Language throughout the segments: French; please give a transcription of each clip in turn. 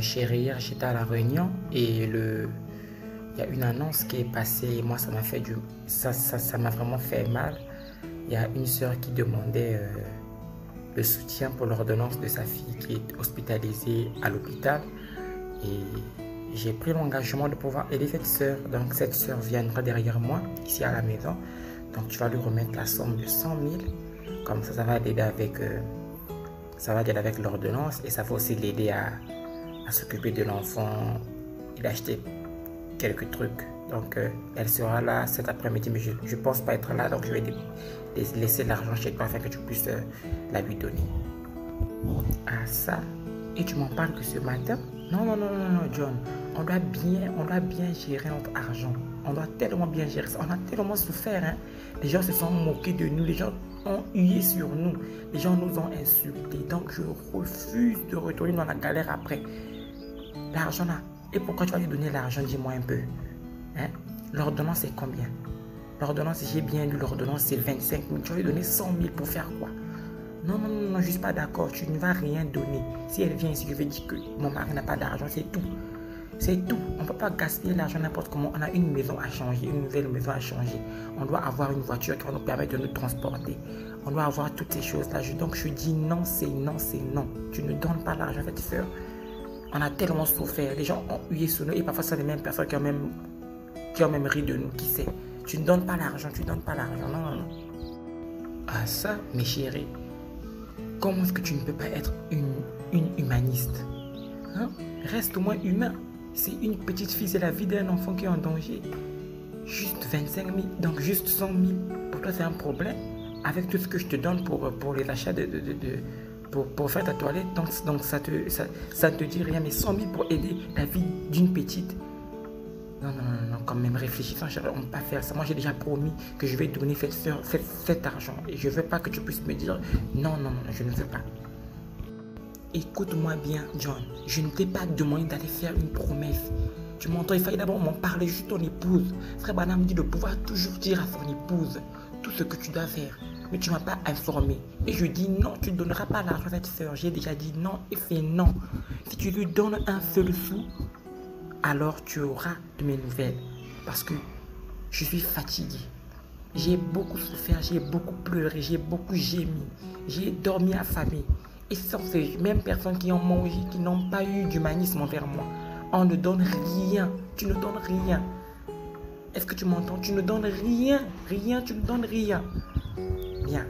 Chérie, hier j'étais à la réunion et il y a une annonce qui est passée et moi ça m'a fait ça m'a vraiment fait mal. Il y a une sœur qui demandait le soutien pour l'ordonnance de sa fille qui est hospitalisée à l'hôpital et j'ai pris l'engagement de pouvoir aider cette sœur. Donc cette sœur viendra derrière moi ici à la maison. Donc tu vas lui remettre la somme de 100 000. Comme ça va l'aider avec l'ordonnance et ça va aussi l'aider à s'occuper de l'enfant et d'acheter quelques trucs. Donc elle sera là cet après-midi, mais je ne pense pas être là, donc je vais laisser l'argent chez toi afin que tu puisses la lui donner. Ah ça, et tu m'en parles que ce matin? Non, non, non, non, non, John, on doit bien gérer notre argent. On doit tellement bien gérer ça. On a tellement souffert, hein. Les gens se sont moqués de nous, les gens ont hué sur nous, les gens nous ont insultés. Donc je refuse de retourner dans la galère après. L'argent là. Et pourquoi tu vas lui donner l'argent? Dis-moi un peu. Hein? L'ordonnance c'est combien? L'ordonnance, j'ai bien lu, l'ordonnance c'est 25 000. Tu vas lui donner 100 000 pour faire quoi? Non, non, non, non, je ne suis pas d'accord. Tu ne vas rien donner. Si elle vient ici, je vais dire que mon mari n'a pas d'argent, c'est tout. C'est tout. On ne peut pas gaspiller l'argent n'importe comment. On a une maison à changer, une nouvelle maison à changer. On doit avoir une voiture qui va nous permettre de nous transporter. On doit avoir toutes ces choses-là. Donc je dis non, c'est non, c'est non. Tu ne donnes pas l'argent à cette sœur. On a tellement souffert. Les gens ont hué sur nous et parfois c'est les mêmes personnes qui ont même ri de nous. Qui sait? Tu ne donnes pas l'argent, tu ne donnes pas l'argent. Non, non, non. Ah ça, mes chéris. Comment est-ce que tu ne peux pas être une humaniste? Hein? Reste au moins humain. C'est une petite fille, c'est la vie d'un enfant qui est en danger. Juste 25 000, donc juste 100 000. Pour toi, c'est un problème. Avec tout ce que je te donne pour les achats pour faire ta toilette, donc ça ne te dit rien. Mais 100 000 pour aider la vie d'une petite. Non, non, non, non, quand même, réfléchissant, chérie, on ne peut pas faire ça. Moi, j'ai déjà promis que je vais donner cet argent. Et je ne veux pas que tu puisses me dire non, non, non, je ne veux pas. Écoute-moi bien, John. Je ne t'ai pas demandé d'aller faire une promesse. Tu m'entends, il fallait d'abord m'en parler juste ton épouse. Frère Banam dit de pouvoir toujours dire à son épouse tout ce que tu dois faire. Mais tu ne m'as pas informé. Et je dis non, tu ne donneras pas l'argent à cette soeur. J'ai déjà dit non et fait non. Si tu lui donnes un seul sou, alors tu auras de mes nouvelles. Parce que je suis fatigué. J'ai beaucoup souffert, j'ai beaucoup pleuré, j'ai beaucoup gémi. J'ai dormi affamé. Et ce sont ces mêmes personnes qui ont mangé, qui n'ont pas eu d'humanisme envers moi. On ne donne rien. Tu ne donnes rien. Est-ce que tu m'entends? Tu ne donnes rien. Rien, tu ne donnes rien. Bien.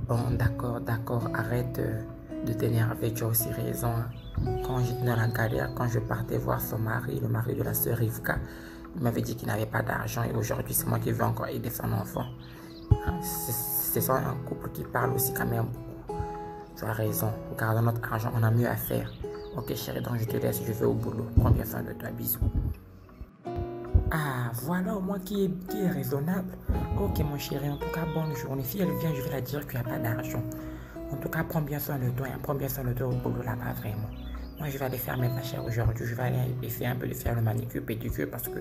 Bon, d'accord, d'accord. Arrête de t'énerver. Tu as aussi raison. Quand j'étais dans la galère, quand je partais voir son mari, le mari de la sœur Rivka, il m'avait dit qu'il n'avait pas d'argent. Et aujourd'hui, c'est moi qui veux encore aider son enfant. C'est ça un couple qui parle aussi quand même. Tu as raison, gardons notre argent, on a mieux à faire. Ok chérie, donc je te laisse, je vais au boulot. Prends bien soin de toi, bisous. Ah, voilà au moins qui est raisonnable. Ok mon chéri, en tout cas, bonne journée. Si elle vient, je vais la dire qu'il n'y a pas d'argent. En tout cas, prends bien soin de toi, hein. Prends bien soin de toi au boulot là-bas, vraiment. Moi, je vais aller faire mes achats aujourd'hui. Je vais aller essayer un peu de faire le manicure, pédicure, parce que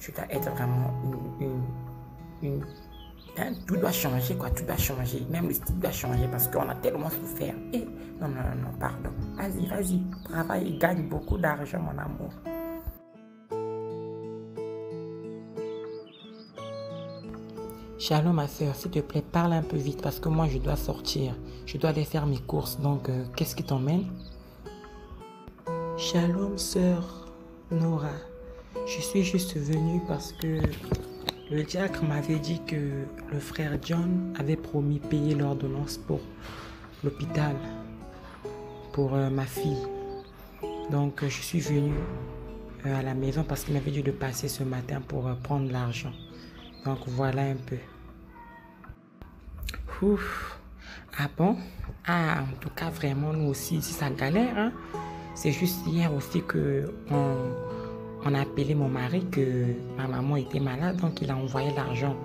je dois être vraiment hein, tout doit changer, quoi, tout doit changer. Même le style doit changer parce qu'on a tellement souffert. Et non, non, non, non, pardon. Vas-y, vas-y, travaille et gagne beaucoup d'argent, mon amour. Shalom, ma soeur, s'il te plaît, parle un peu vite parce que moi, je dois sortir. Je dois aller faire mes courses. Donc, qu'est-ce qui t'emmène? Shalom, sœur Nora. Je suis juste venue parce que le diacre m'avait dit que le frère John avait promis payer l'ordonnance pour l'hôpital, pour ma fille. Donc je suis venue à la maison parce qu'il m'avait dit de passer ce matin pour prendre l'argent. Donc voilà un peu. Ouf. Ah bon? Ah, en tout cas vraiment nous aussi, si ça galère, hein? C'est juste hier aussi que on a appelé mon mari que ma maman était malade, donc il a envoyé l'argent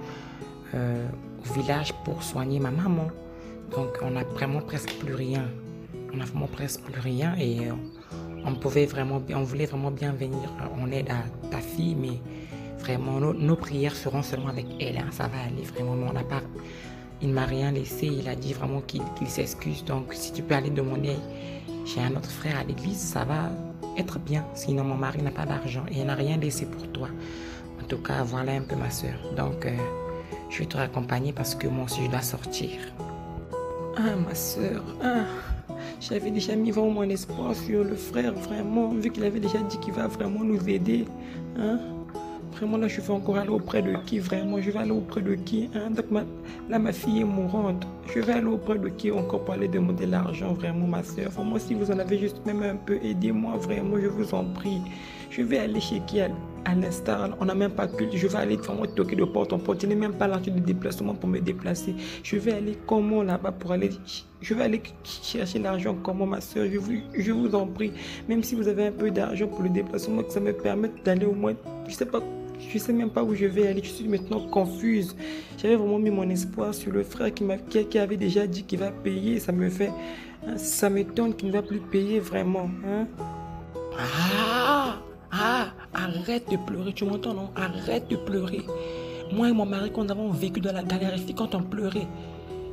au village pour soigner ma maman. Donc on n'a vraiment presque plus rien. On a vraiment presque plus rien et on voulait vraiment bien venir en aide à ta fille, mais vraiment nos prières seront seulement avec elle. Hein, ça va aller vraiment. On n'a pas il ne m'a rien laissé. Il a dit vraiment qu'il s'excuse. Donc, si tu peux aller demander, j'ai un autre frère à l'église, ça va être bien. Sinon, mon mari n'a pas d'argent et il n'a rien laissé pour toi. En tout cas, voilà un peu ma soeur. Donc, je vais te raccompagner parce que moi aussi, je dois sortir. Ah, ma soeur, ah, j'avais déjà mis vraiment mon espoir sur le frère, vraiment, vu qu'il avait déjà dit qu'il va vraiment nous aider. Hein? Vraiment, là, je vais encore aller auprès de qui, vraiment? Je vais aller auprès de qui, hein? Donc, là, ma fille est mourante. Je vais aller auprès de qui encore pour aller demander l'argent, vraiment, ma soeur? Vraiment, si vous en avez juste même un peu, aidez-moi, vraiment, je vous en prie. Je vais aller chez qui à l'instar, on n'a même pas culte. Je vais aller vraiment toquer de porte en porte. Je n'ai même pas l'argent de déplacement pour me déplacer. Je vais aller comment là-bas pour aller... Je vais aller chercher l'argent comment, ma soeur? Je vous en prie. Même si vous avez un peu d'argent pour le déplacement, que ça me permette d'aller au moins... Je sais même pas où je vais aller. Je suis maintenant confuse. J'avais vraiment mis mon espoir sur le frère qui avait déjà dit qu'il va payer. Ça me fait... Ça m'étonne qu'il ne va plus payer vraiment. Hein? Arrête de pleurer, tu m'entends, non? Arrête de pleurer. Moi et mon mari, quand nous avons vécu dans la galère ici, quand on pleurait,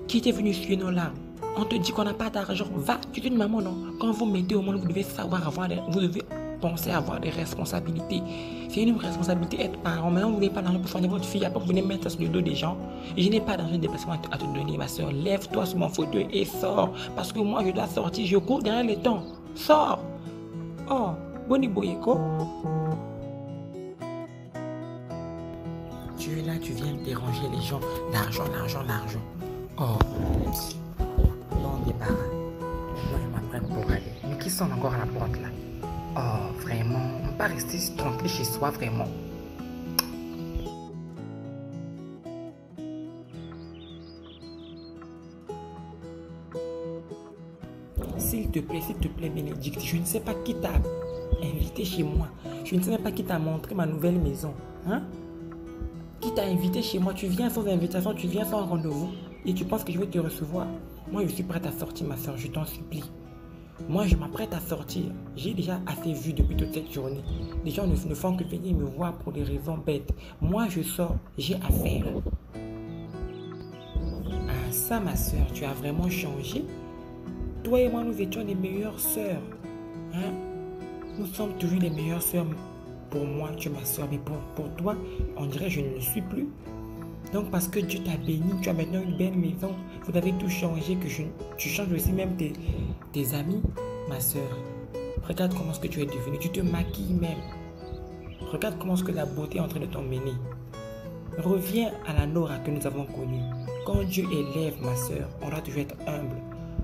qui était venu suivre nos larmes? On te dit qu'on n'a pas d'argent. Va, tu es une maman, non? Quand vous mettez au monde, vous devez savoir vous devez penser à avoir des responsabilités. C'est une responsabilité être parent. Maintenant, vous n'avez pas d'argent pour soigner votre fille. Après, vous venez mettre ça sur le dos des gens. Et je n'ai pas d'argent de déplacement à te donner, ma soeur. Lève-toi sur mon fauteuil et sors. Parce que moi, je dois sortir. Je cours derrière les temps. Sors. Oh, Boni Boyeko. Tu es là, tu viens déranger les gens. L'argent. Oh, bon débarras. Moi, je m'apprête pour aller. Mais qui sont encore à la porte là? Oh, vraiment. On ne peut pas rester tranquille chez soi, vraiment. S'il te plaît, Bénédicte, je ne sais pas qui t'a invité chez moi. Je ne sais même pas qui t'a montré ma nouvelle maison. Hein? Qui t'a invité chez moi? Tu viens sans invitation, tu viens sans rendez-vous et tu penses que je vais te recevoir? Moi, je suis prête à sortir, ma soeur, je t'en supplie. Moi, je m'apprête à sortir. J'ai déjà assez vu depuis toute cette journée. Les gens ne font que venir me voir pour des raisons bêtes. Moi, je sors, j'ai affaire. Ah, ça, ma soeur, tu as vraiment changé? Toi et moi, nous étions les meilleures sœurs. Hein? Nous sommes toujours les meilleures sœurs. Pour moi, tu es ma soeur, mais pour toi, on dirait que je ne le suis plus. Donc, parce que Dieu t'a béni, tu as maintenant une belle maison. Vous avez tout changé, tu changes aussi même tes amis, ma soeur. Regarde comment est-ce que tu es devenue. Tu te maquilles même. Regarde comment est-ce que la beauté est en train de t'emmener. Reviens à la Nora que nous avons connue. Quand Dieu élève, ma soeur, on doit toujours être humble.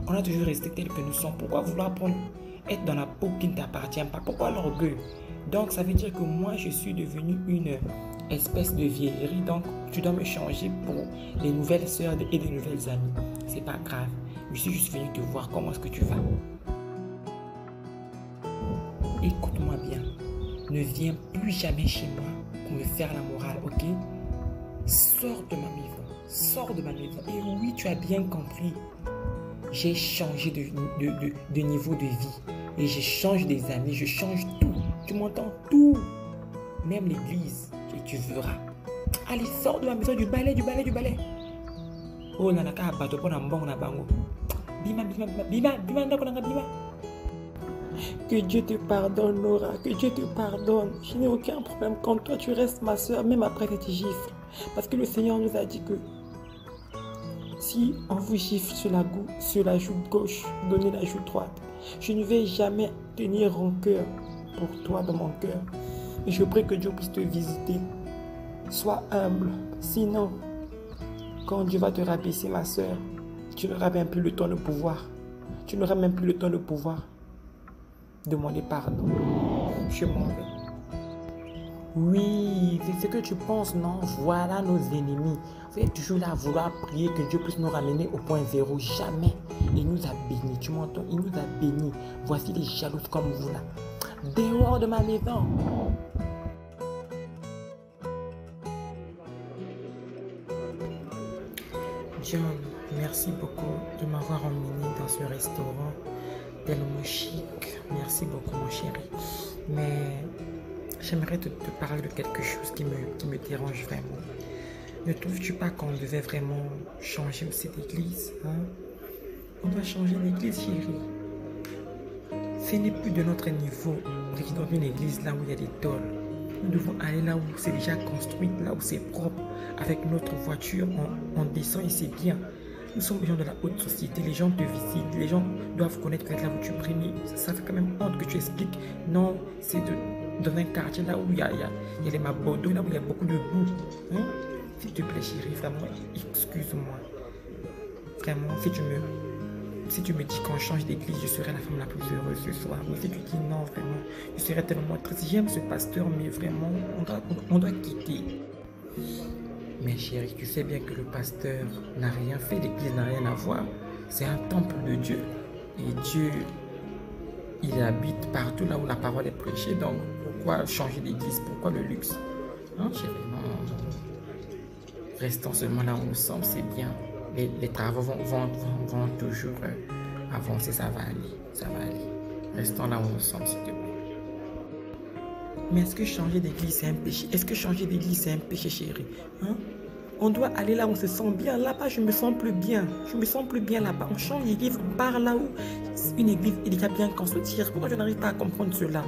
On doit toujours rester tel que nous sommes. Pourquoi vouloir être dans la peau qui ne t'appartient pas? Pourquoi l'orgueil? Donc, ça veut dire que moi, je suis devenue une espèce de vieillerie. Donc, tu dois me changer pour les nouvelles sœurs et les nouvelles amies. C'est pas grave. Je suis juste venue te voir. Comment est-ce que tu vas? Écoute-moi bien. Ne viens plus jamais chez moi pour me faire la morale, ok? Sors de ma maison. Sors de ma maison. Et oui, tu as bien compris. J'ai changé de niveau de vie. Et je change des amis. Je change tout. Tu m'entends? Tout. Même l'église. Et tu verras. Allez, sors de ma maison, du balai. Oh, nanaka abato pona mbongo na bango. Bima. Que Dieu te pardonne, Nora. Que Dieu te pardonne. Je n'ai aucun problème. Quand toi, tu restes ma soeur, même après cette gifle. Parce que le Seigneur nous a dit que si on vous gifle sur la joue gauche, donnez la joue droite. Je ne vais jamais tenir rancœur pour toi dans mon cœur. Et je prie que Dieu puisse te visiter. Sois humble. Sinon, quand Dieu va te rabaisser, ma soeur, tu n'auras même plus le temps de pouvoir. Tu n'auras même plus le temps de pouvoir demander pardon. Je m'en vais. Oui, c'est ce que tu penses, non? Voilà nos ennemis. Vous êtes toujours là à vouloir prier que Dieu puisse nous ramener au point zéro. Jamais. Il nous a bénis. Tu m'entends? Il nous a bénis. Voici les jalouses comme vous là. Dehors de ma maison. John, merci beaucoup de m'avoir emmené dans ce restaurant tellement chic. Merci beaucoup, mon chéri. Mais j'aimerais te parler de quelque chose qui me dérange vraiment. Ne trouves-tu pas qu'on devait vraiment changer aussi d'église, hein? On doit changer d'église, chérie. Ce n'est plus de notre niveau dans une église là où il y a des tôles. Nous devons aller là où c'est déjà construit, là où c'est propre. Avec notre voiture, on descend et c'est bien. Nous sommes des gens de la haute société, les gens te visitent, les gens doivent connaître que là où tu pries. Ça fait quand même honte que tu expliques. Non, c'est dans un quartier là où il y a les Mabodo, là où il y a beaucoup de boue. Hein? S'il te plaît, chérie, vraiment, excuse-moi. Vraiment, si tu me dis qu'on change d'église, je serai la femme la plus heureuse ce soir. Mais si tu dis non, vraiment, je serai tellement triste. J'aime ce pasteur, mais vraiment, on doit quitter. Mais chérie, tu sais bien que le pasteur n'a rien fait, l'église n'a rien à voir. C'est un temple de Dieu. Et Dieu, il habite partout là où la parole est prêchée. Donc, pourquoi changer d'église? Pourquoi le luxe? Non, chérie, non. Restons seulement là où nous sommes, c'est bien. Les travaux vont toujours avancer, ça va aller, ça va aller. Restons là où nous sommes, s'il te plaît. Mais est-ce que changer d'église c'est un péché? Est-ce que changer d'église c'est un péché, chérie? Hein? On doit aller là où on se sent bien. Là-bas, je me sens plus bien. Je me sens plus bien là-bas. On change d'église, on part là où une église est déjà bien construite. Pourquoi je n'arrive pas à comprendre cela?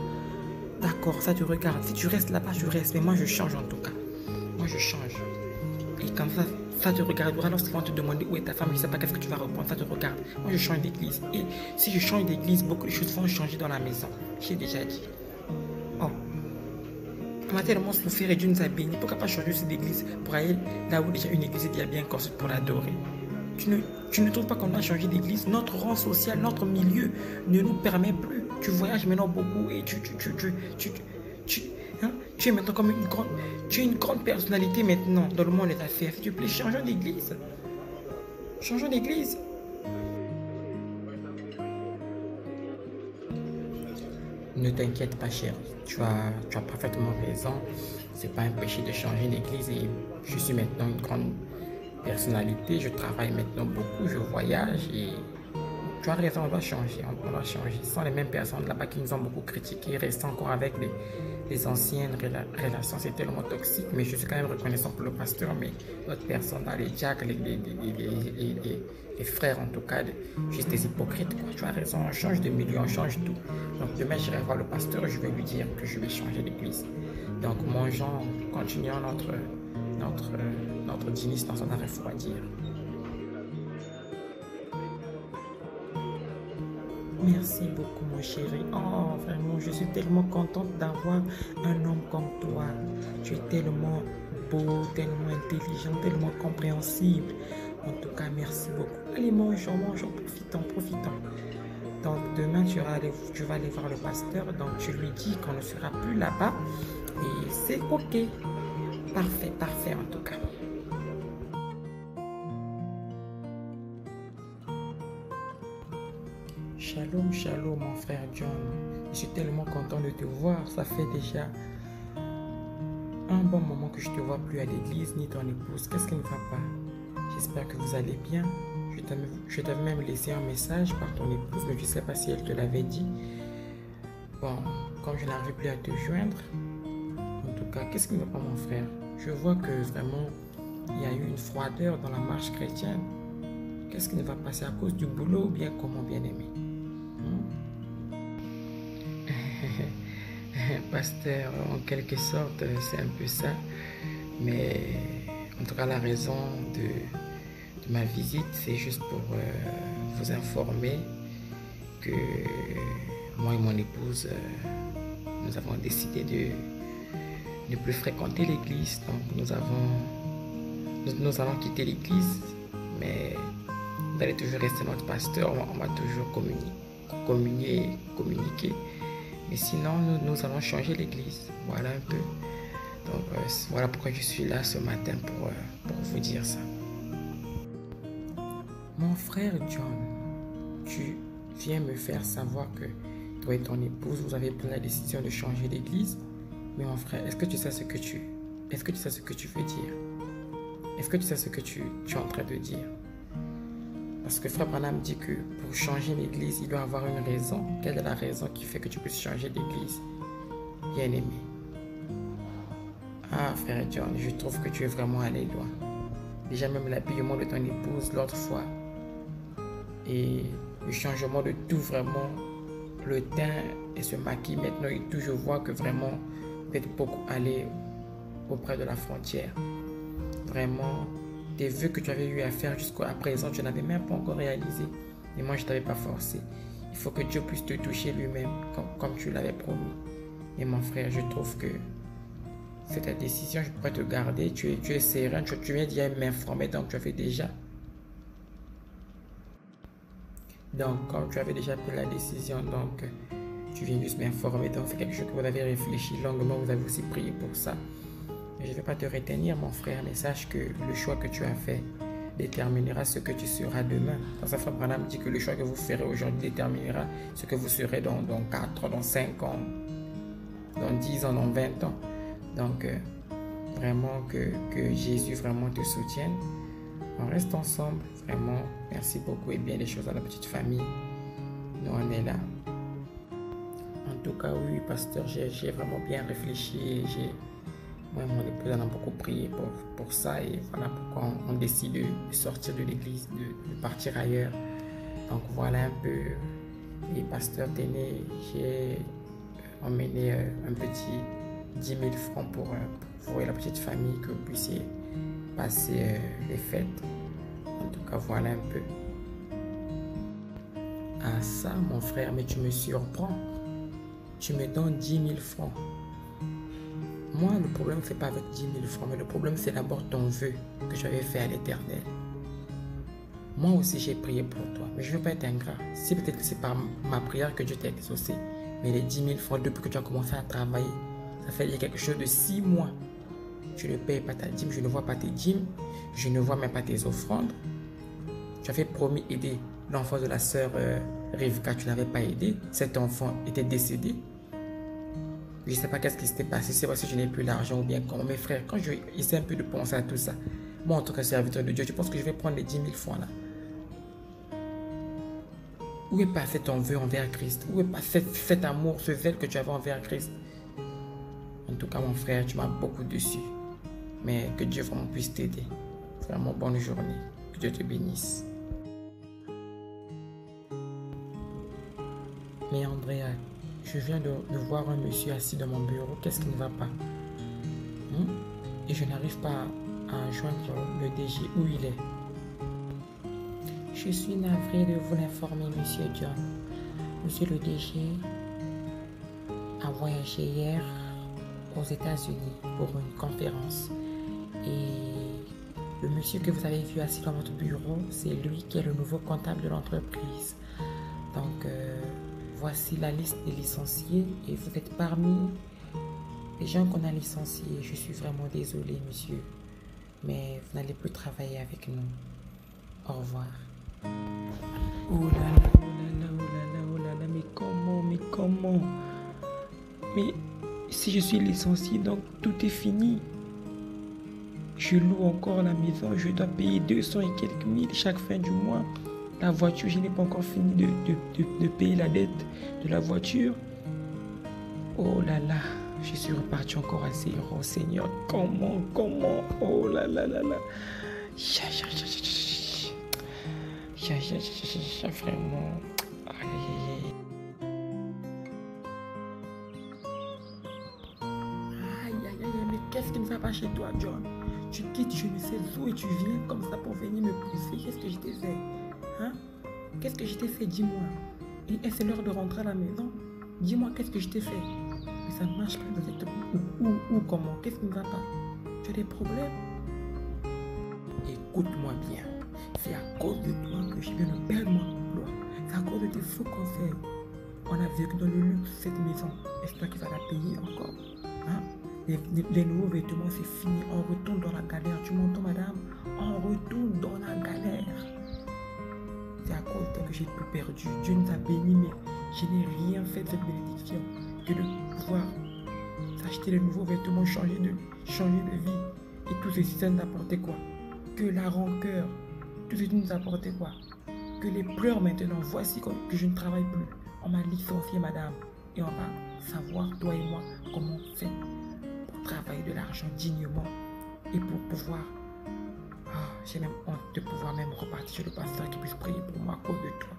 D'accord, ça te regarde. Si tu restes là-bas, je reste. Mais moi, je change en tout cas. Moi, je change. Et comme ça te regardera lorsqu'ils vont te demander où est ta femme, je ne sais pas qu'est-ce que tu vas reprendre, ça te regarde. Moi, je change d'église. Et si je change d'église, beaucoup de choses vont changer dans la maison. J'ai déjà dit. Oh. On a tellement souffert et Dieu nous a bénis. Pourquoi pas changer aussi d'église pour aller là où déjà une église est déjà bien construite pour l'adorer? Tu ne trouves pas qu'on doit changer d'église? Notre rang social, notre milieu ne nous permet plus. Tu voyages maintenant beaucoup et hein? Tu es maintenant comme tu es une grande personnalité maintenant dans le monde des affaires. S'il te plaît, changeons d'église. Changeons d'église. Ne t'inquiète pas, chérie. Tu as parfaitement raison. C'est pas un péché de changer d'église et je suis maintenant une grande personnalité. Je travaille maintenant beaucoup, je voyage et tu as raison, on doit changer. On doit changer. Ce sont les mêmes personnes là-bas qui nous ont beaucoup critiqués. Rester encore avec les anciennes relations, c'est tellement toxique. Mais je suis quand même reconnaissant pour le pasteur. Mais d'autres personnes, les diacres, les frères en tout cas, juste des hypocrites. Quoi. Tu as raison, on change de milieu, on change tout. Donc demain, j'irai voir le pasteur, je vais lui dire que je vais changer d'église. Donc mangeons, continuons notre dîner sans en refroidir. Merci beaucoup, mon chéri. Oh, vraiment, je suis tellement contente d'avoir un homme comme toi. Tu es tellement beau, tellement intelligent, tellement compréhensible. En tout cas, merci beaucoup. Allez, mangeons, profitons. Donc, demain, tu vas aller voir le pasteur. Donc, tu lui dis qu'on ne sera plus là-bas. Et c'est OK. Parfait en tout cas. Shalom, mon frère John. Je suis tellement content de te voir. Ça fait déjà un bon moment que je ne te vois plus à l'église, ni ton épouse. Qu'est-ce qui ne va pas? J'espère que vous allez bien. Je t'avais même laissé un message par ton épouse, mais je ne sais pas si elle te l'avait dit. Bon, comme je n'arrive plus à te joindre, en tout cas, qu'est-ce qui ne va pas, mon frère? Je vois que vraiment, il y a eu une froideur dans la marche chrétienne. Qu'est-ce qui ne va pas? C'est à cause du boulot ou bien comment, bien-aimé? Pasteur, en quelque sorte, c'est un peu ça. Mais en tout cas, la raison de ma visite, c'est juste pour vous informer que moi et mon épouse, nous avons décidé de ne plus fréquenter l'église. Donc nous allons quitter l'église, mais vous allez toujours rester notre pasteur. On va toujours communiquer. Mais sinon, nous allons changer l'église. Voilà un peu. Donc, voilà pourquoi je suis là ce matin pour vous dire ça. Mon frère John, tu viens me faire savoir que toi et ton épouse, vous avez pris la décision de changer d'église. Mais mon frère, est-ce que tu sais ce que tu veux dire? Est-ce que tu sais ce que tu es en train de dire? Parce que Frère Branham dit que pour changer d'église, il doit avoir une raison. Quelle est la raison qui fait que tu puisses changer d'église? Bien-aimé. Ah, frère John, je trouve que tu es vraiment allé loin. Déjà même l'habillement de ton épouse l'autre fois et le changement de tout vraiment, le teint et ce maquis maintenant et tout, je vois que vraiment vous êtes beaucoup allé auprès de la frontière. Vraiment, tes vœux que tu avais eu à faire jusqu'à présent, tu n'avais même pas encore réalisé. Et moi, je ne t'avais pas forcé. Il faut que Dieu puisse te toucher lui-même comme tu l'avais promis. Et mon frère, je trouve que c'est ta décision, je ne peux pas te garder. Tu es serein, tu viens déjà m'informer, donc tu as fait déjà. Donc, comme tu avais déjà pris la décision, donc tu viens juste m'informer. Donc, c'est quelque chose que vous avez réfléchi longuement, vous avez aussi prié pour ça. Je ne vais pas te retenir, mon frère, mais sache que le choix que tu as fait déterminera ce que tu seras demain. Dans sa femme Branham dit que le choix que vous ferez aujourd'hui déterminera ce que vous serez dans 4, dans 5 ans, dans 10 ans, dans 20 ans. Donc, vraiment que Jésus vraiment te soutienne. On reste ensemble, vraiment. Merci beaucoup et bien des choses à la petite famille. Nous, on est là. En tout cas, oui, pasteur, j'ai vraiment bien réfléchi. Moi et mon épouse, on a beaucoup prié pour ça. Et voilà pourquoi on décide de sortir de l'église, de partir ailleurs. Donc, voilà un peu. Et pasteur Téné, j'ai emmené un petit 10 000 francs pour vous et la petite famille, que vous puissiez passer les fêtes. En tout cas, voilà un peu. Ah ça, mon frère, mais tu me surprends. Tu me donnes 10 000 francs. Moi, le problème, c'est pas avec 10 000 francs, mais le problème, c'est d'abord ton vœu que j'avais fait à l'Éternel. Moi aussi, j'ai prié pour toi, mais je ne veux pas être ingrat. Si peut-être que c'est par ma prière que Dieu t'a exaucé, mais les 10 000 francs, depuis que tu as commencé à travailler, ça fait quelque chose de 6 mois. Tu ne payes pas ta dîme, je ne vois pas tes dîmes, je ne vois même pas tes offrandes. Tu avais promis aider l'enfant de la sœur Rivka, tu n'avais pas aidé. Cet enfant était décédé. Je ne sais pas qu'est-ce qui s'était passé, c'est parce que je n'ai plus l'argent ou bien comment. Mes frères, quand je essaie un peu de penser à tout ça, moi en tant que serviteur de Dieu, je pense que je vais prendre les 10 000 francs là. Où est passé ton vœu envers Christ? Où est passé cet amour, ce zèle que tu avais envers Christ? En tout cas, mon frère, tu m'as beaucoup déçu. Mais que Dieu vraiment puisse t'aider. Vraiment bonne journée. Que Dieu te bénisse. Mais Andrea, je viens de voir un monsieur assis dans mon bureau. Qu'est-ce qui ne va pas? Et je n'arrive pas à joindre le DG. Où il est? Je suis navrée de vous l'informer, monsieur John. Monsieur le DG a voyagé hier aux États-Unis pour une conférence. Et le monsieur que vous avez vu assis dans votre bureau, c'est lui qui est le nouveau comptable de l'entreprise. Donc, voici la liste des licenciés et vous êtes parmi les gens qu'on a licenciés. Je suis vraiment désolée, monsieur, mais vous n'allez plus travailler avec nous. Au revoir. Oh là là, oh là là, oh là là, oh là là, mais comment? Mais si je suis licencié, donc tout est fini. Je loue encore la maison, je dois payer 200 et quelques mille chaque fin du mois. La voiture, je n'ai pas encore fini de payer la dette de la voiture. Oh là là, je suis reparti encore à zéro, Seigneur. Comment? Oh là là là là. Vraiment. Aïe. Mais qu'est-ce qui ne va pas chez toi, John? Tu quittes je ne sais où et tu viens comme ça pour venir me pousser. Qu'est-ce que je t'ai fait? Hein? Qu'est-ce que je t'ai fait? Dis-moi. Et c'est l'heure de rentrer à la maison. Dis-moi, qu'est-ce que je t'ai fait? Mais ça ne marche pas. Ou comment? Qu'est-ce qui ne va pas? Tu as des problèmes? Écoute-moi bien. C'est à cause de toi que je viens de perdre mon emploi. C'est à cause de tes faux conseils. On a vécu dans le luxe cette maison. Est-ce toi qui vas la payer encore? Hein? Les nouveaux vêtements, c'est fini. On retourne dans la galère. Tu m'entends, madame? On retourne dans la galère. C'est à cause de toi que j'ai tout perdu. Dieu nous a bénis, mais je n'ai rien fait de cette bénédiction que de pouvoir s'acheter de nouveaux vêtements, changer de vie. Et tout ceci, ça nous apportait quoi? Que la rancœur. Tout ceci nous apportait quoi? Que les pleurs maintenant. Voici que je ne travaille plus. On m'a licencié, madame. Et on va savoir, toi et moi, comment on fait pour travailler de l'argent dignement et pour pouvoir... j'ai même honte de pouvoir même repartir chez le pasteur qui puisse prier pour moi à cause de toi.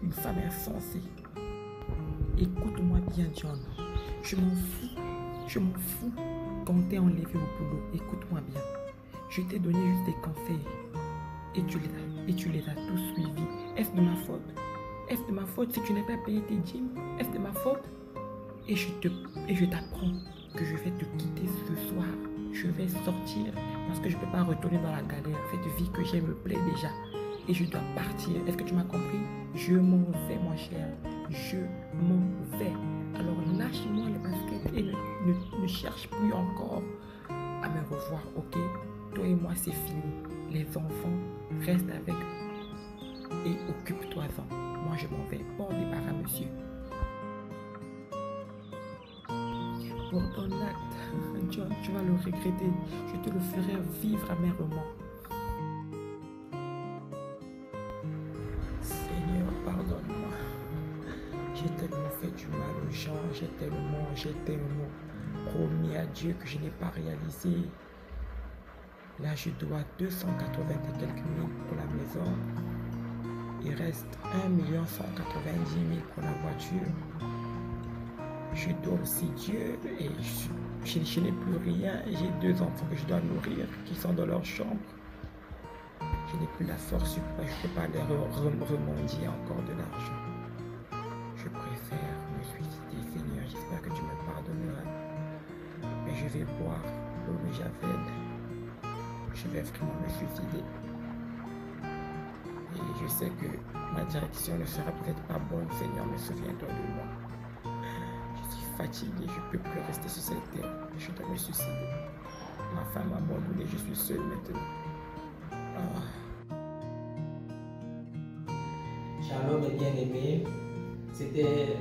Une femme insensée. Écoute-moi bien, John. Je m'en fous. Je m'en fous quand on t'est enlevé au boulot. Écoute-moi bien. Je t'ai donné juste des conseils. Et tu les as tous suivis. Est-ce de ma faute? Est-ce de ma faute si tu n'as pas payé tes dîmes? Est-ce de ma faute? Et je t'apprends que je vais te quitter ce soir. Je vais sortir parce que je ne peux pas retourner dans la galère. Cette vie que j'ai me plaît déjà. Et je dois partir. Est-ce que tu m'as compris? Je m'en vais, mon cher. Je m'en vais. Alors lâche-moi les baskets et ne cherche plus encore à me revoir, ok? Toi et moi, c'est fini. Les enfants, restent avec et occupe-toi-en. Moi, je m'en vais. Bon débarras, monsieur. Pour ton acte, John, tu vas le regretter. Je te le ferai vivre amèrement. Seigneur, pardonne-moi. J'ai tellement fait du mal aux gens. J'ai tellement promis à Dieu que je n'ai pas réalisé. Là, je dois 280 et quelques mille pour la maison. Il reste 1 190 000 pour la voiture. Je dois aussi Dieu et je n'ai plus rien. J'ai 2 enfants que je dois nourrir qui sont dans leur chambre. Je n'ai plus la force, je ne peux pas les remondier encore de l'argent. Je préfère me suicider, Seigneur. J'espère que tu me pardonneras. Mais je vais boire l'eau de Javel. Je vais vraiment me suicider. Et je sais que ma direction ne sera peut-être pas bonne, Seigneur, mais souviens-toi de moi. Je suis fatigué, je ne peux plus rester sur cette terre. Je dois me suicider. Ma femme m'a abandonné, je suis seul maintenant. Shalom et bien-aimés, c'était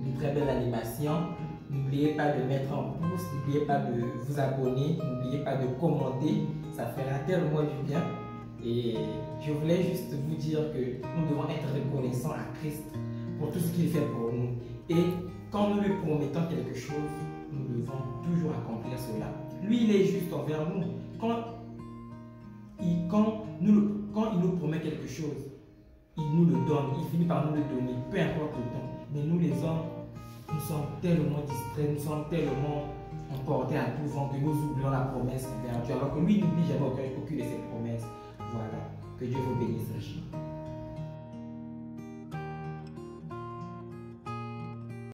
une très belle animation. N'oubliez pas de mettre en pouce, n'oubliez pas de vous abonner, n'oubliez pas de commenter, ça fera tellement du bien. Et je voulais juste vous dire que nous devons être reconnaissants à Christ pour tout ce qu'il fait pour nous. Et quand nous lui promettons quelque chose, nous devons toujours accomplir cela. Lui, il est juste envers nous. Quand il nous promet quelque chose, il nous le donne, il finit par nous le donner, peu importe le temps. Mais nous les hommes, nous sommes tellement distraits, nous sommes tellement emportés à tout vent que nous oublions la promesse envers Dieu. Alors que lui, il n'oublie jamais aucune de ses promesses. Voilà, que Dieu vous bénisse richement.